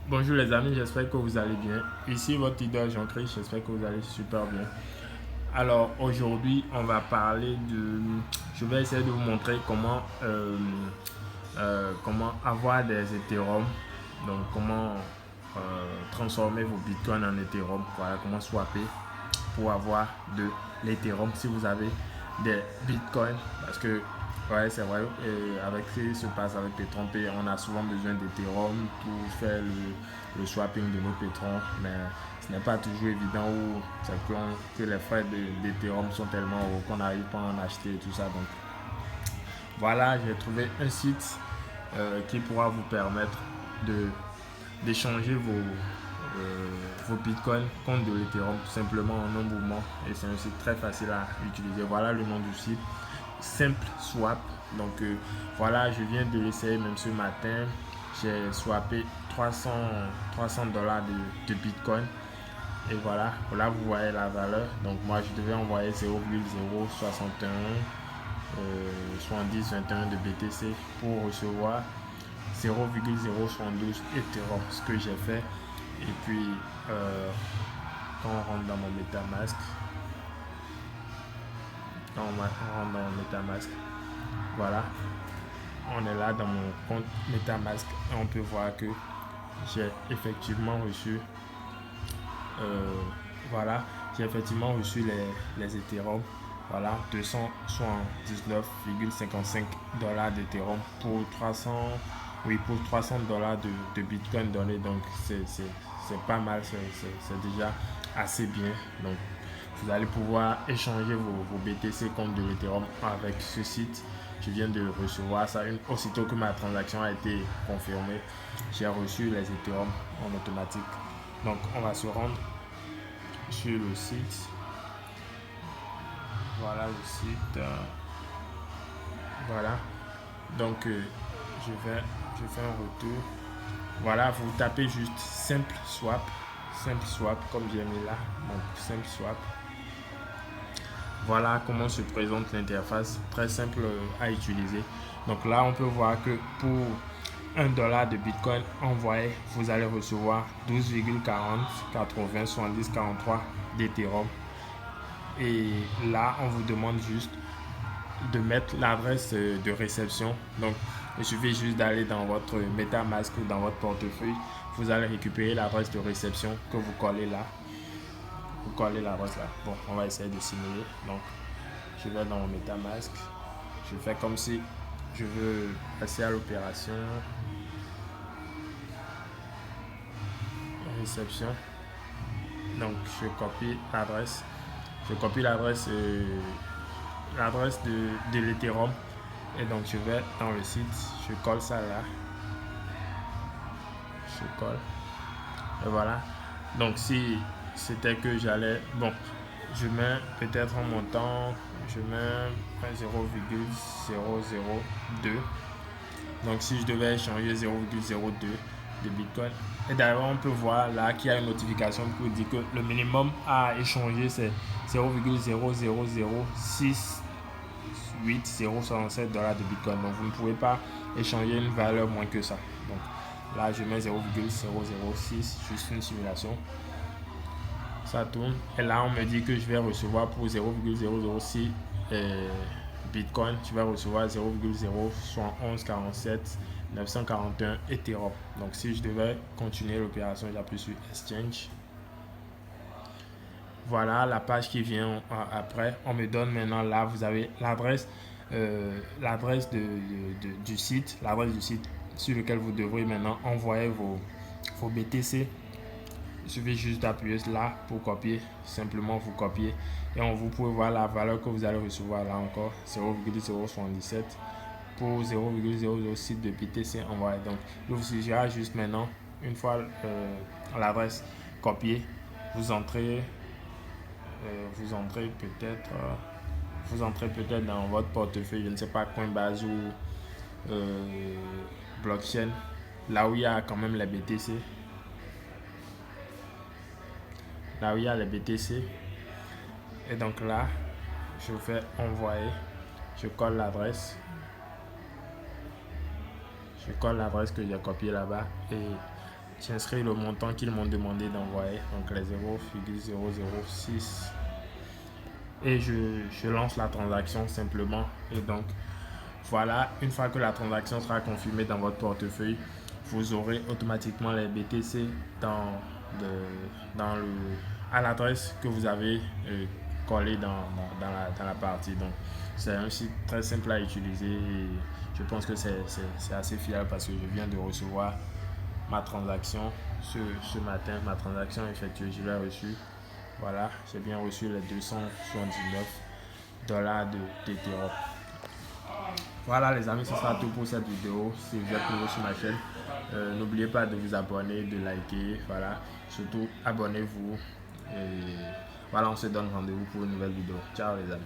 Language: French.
Bonjour les amis, j'espère que vous allez bien. Ici votre leader Jean-Christ, j'espère que vous allez super bien. Alors aujourd'hui, on va parler de... Je vais essayer de vous montrer comment avoir des Ethereum. Donc comment transformer vos bitcoins en Ethereum. Voilà, comment swapper pour avoir de l'Ethereum si vous avez des bitcoins. Parce que, ouais, c'est vrai, avec ce qui se passe avec Petron, on a souvent besoin d'Ethereum pour faire le swapping de nos pétrons. Mais ce n'est pas toujours évident ou c'est que les frais d'Ethereum sont tellement hauts qu'on n'arrive pas à en acheter et tout ça. Donc voilà, j'ai trouvé un site qui pourra vous permettre de d'échanger vos bitcoins contre de l'Ethereum tout simplement en un mouvement. Et c'est un site très facile à utiliser. Voilà le nom du site, Simple Swap. Donc voilà, je viens de l'essayer même ce matin. J'ai swappé 300 dollars de bitcoin. Et voilà, là vous voyez la valeur. Donc moi je devais envoyer 0,061 7021 de BTC pour recevoir 0,072 Ethereum, ce que j'ai fait. Et puis, quand on rentre dans mon MetaMask, voilà, on est là dans mon compte MetaMask et on peut voir que j'ai effectivement reçu, euh, voilà, j'ai effectivement reçu les Ethereum. Voilà, 279,55 dollars d'Ethereum pour 300, oui, pour 300 dollars de Bitcoin donné. Donc, c'est pas mal, c'est déjà assez bien. Donc, vous allez pouvoir échanger vos BTC contre de l'Ethereum avec ce site. Je viens de recevoir ça. Aussitôt que ma transaction a été confirmée, j'ai reçu les Ethereum en automatique. Donc, on va se rendre sur le site. Voilà le site. Voilà. Donc, je fais un retour. Voilà, vous tapez juste simple swap. Simple swap, comme j'ai mis là. Donc, simple swap. Voilà comment se présente l'interface. Très simple à utiliser. Donc là, on peut voir que pour 1 dollar de Bitcoin envoyé, vous allez recevoir 12,40, 80, 70, 43 d'Ethereum. Et là, on vous demande juste de mettre l'adresse de réception. Donc, il suffit juste d'aller dans votre MetaMask ou dans votre portefeuille. Vous allez récupérer l'adresse de réception que vous collez là. Vous collez l'adresse là. Bon, on va essayer de simuler. Donc, je vais dans mon MetaMask. Je fais comme si je veux passer à l'opération réception. Donc, je copie l'adresse. Je copie l'adresse de l'Ethereum. Et donc, je vais dans le site. Je colle ça là. Je colle. Et voilà. Donc, si c'était que j'allais... Bon, je mets peut-être en montant, je mets 0,002. Donc, si je devais échanger 0,02 de Bitcoin. Et d'ailleurs, on peut voir là qu'il y a une notification qui dit que le minimum à échanger, c'est 0,0006867 dollars de Bitcoin. Donc, vous ne pouvez pas échanger une valeur moins que ça. Donc, là, je mets 0,006, juste une simulation. Ça tourne. Et là, on me dit que je vais recevoir pour 0,006 Bitcoin, je vais recevoir 0,07147 941 Ethereum. Donc, si je devais continuer l'opération, j'appuie sur Exchange. Voilà la page qui vient après. On me donne maintenant là, vous avez l'adresse du site, l'adresse du site sur lequel vous devrez maintenant envoyer vos BTC. Il suffit juste d'appuyer là pour copier. Simplement, vous copiez. Et vous pouvez voir la valeur que vous allez recevoir là encore. 0,077 pour 0,006 de BTC envoyé. Donc, il vous suffira juste maintenant, une fois l'adresse copiée, vous entrez peut-être dans votre portefeuille, je ne sais pas, Coinbase ou blockchain, là où il y a quand même les BTC. Là où il y a les BTC. Et donc là, je fais envoyer. Je colle l'adresse. Je colle l'adresse que j'ai copiée là-bas. Et j'inscris le montant qu'ils m'ont demandé d'envoyer, donc les 0,006, et je lance la transaction simplement. Et donc voilà, une fois que la transaction sera confirmée dans votre portefeuille, vous aurez automatiquement les BTC à l'adresse que vous avez collée dans la partie. Donc c'est un site très simple à utiliser et je pense que c'est assez fiable parce que je viens de recevoir ma transaction ce matin. Ma transaction effectuée, je l'ai reçue. Voilà, j'ai bien reçu les $279 d'Ethereum. Voilà les amis, ce sera tout pour cette vidéo. Si vous êtes nouveau sur ma chaîne, n'oubliez pas de vous abonner, de liker. Voilà, surtout abonnez-vous. Et voilà, on se donne rendez-vous pour une nouvelle vidéo. Ciao les amis.